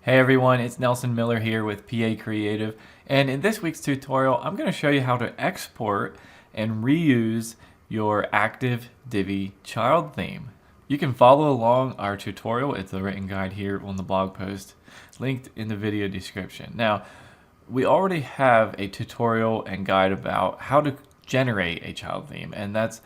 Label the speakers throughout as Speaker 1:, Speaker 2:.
Speaker 1: Hey everyone, it's Nelson Miller here with PA Creative, and in this week's tutorial I'm going to show you how to export and reuse your active Divi child theme. You can follow along our tutorial. It's a written guide here on the blog post linked in the video description. Now, we already have a tutorial and guide about how to generate a child theme, and that's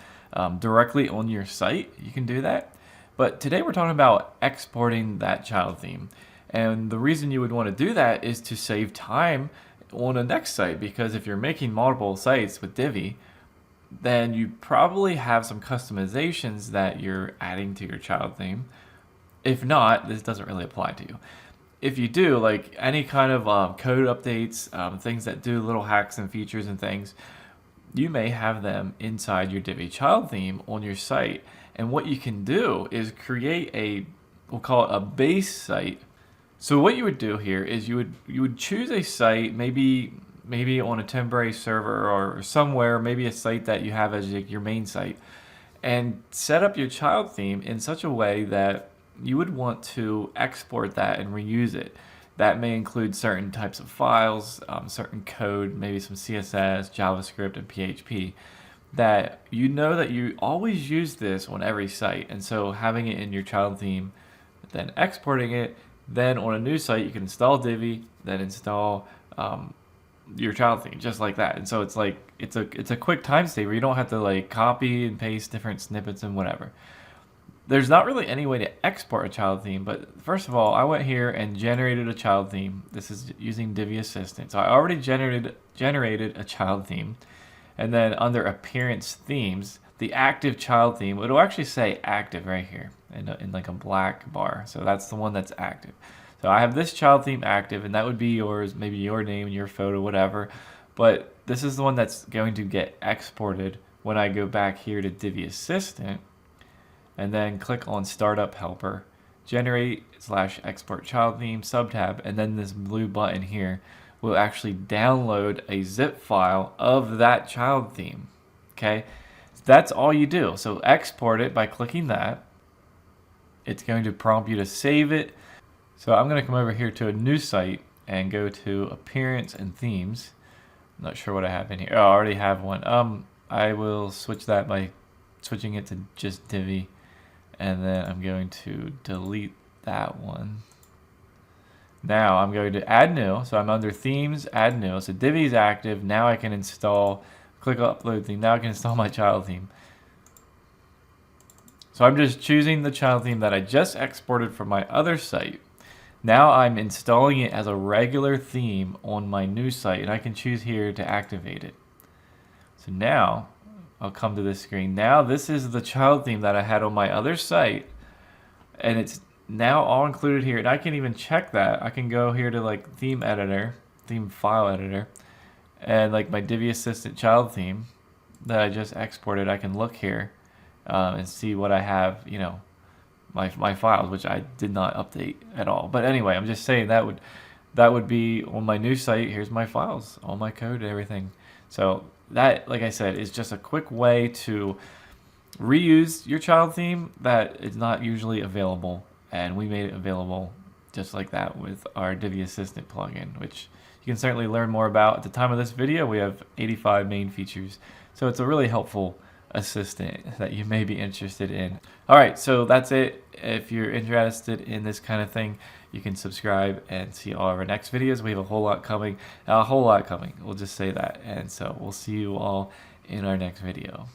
Speaker 1: directly on your site. You can do that. But today we're talking about exporting that child theme. And the reason you would want to do that is to save time on the next site, because if you're making multiple sites with Divi, then you probably have some customizations that you're adding to your child theme. If not, this doesn't really apply to you. If you do, like any kind of code updates, things that do little hacks and features and things, you may have them inside your Divi child theme on your site. And what you can do is create we'll call it a base site. So what you would do here is you would choose a site, maybe on a temporary server or somewhere, maybe a site that you have as your main site, and set up your child theme in such a way that you would want to export that and reuse it. That may include certain types of files, certain code, maybe some CSS, JavaScript, and PHP, that you know that you always use this on every site. And so having it in your child theme, then exporting it, then on a new site you can install Divi, then install your child theme just like that. And so it's like it's a quick time saver. You don't have to like copy and paste different snippets and whatever. There's not really any way to export a child theme, but first of all, I went here and generated a child theme. This is using Divi Assistant. So I already generated a child theme, and then under Appearance Themes, the active child theme, it'll actually say active right here in like a black bar. So that's the one that's active. So I have this child theme active, and that would be yours, maybe your name, your photo, whatever. But this is the one that's going to get exported when I go back here to Divi Assistant and then click on Startup Helper, Generate/Export Child Theme subtab, and then this blue button here will actually download a zip file of that child theme. Okay, that's all you do. So export it by clicking that. It's going to prompt you to save it. So I'm going to come over here to a new site and go to Appearance and Themes. I'm not sure what I have in here. Oh, I already have one. I will switch that by switching it to just Divi, and then I'm going to delete that one. Now I'm going to add new. So I'm under Themes, add new. So Divi is active. Now I can install, click upload theme. Now I can install my child theme. So I'm just choosing the child theme that I just exported from my other site. Now I'm installing it as a regular theme on my new site, and I can choose here to activate it. So now I'll come to this screen. Now this is the child theme that I had on my other site, and it's now all included here. And I can even check that. I can go here to like theme editor, theme file editor, and like my Divi Assistant child theme that I just exported, I can look here and see what I have, you know, my files, which I did not update at all. But anyway, I'm just saying that would be on my new site. Here's my files, all my code and everything. So that, like I said, is just a quick way to reuse your child theme that is not usually available, and we made it available just like that with our Divi Assistant plugin, which you can certainly learn more about. At the time of this video, we have 85 main features, so it's a really helpful assistant that you may be interested in. All right, so that's it. If you're interested in this kind of thing, you can subscribe and see all of our next videos. We have a whole lot coming, we'll just say that. And so we'll see you all in our next video.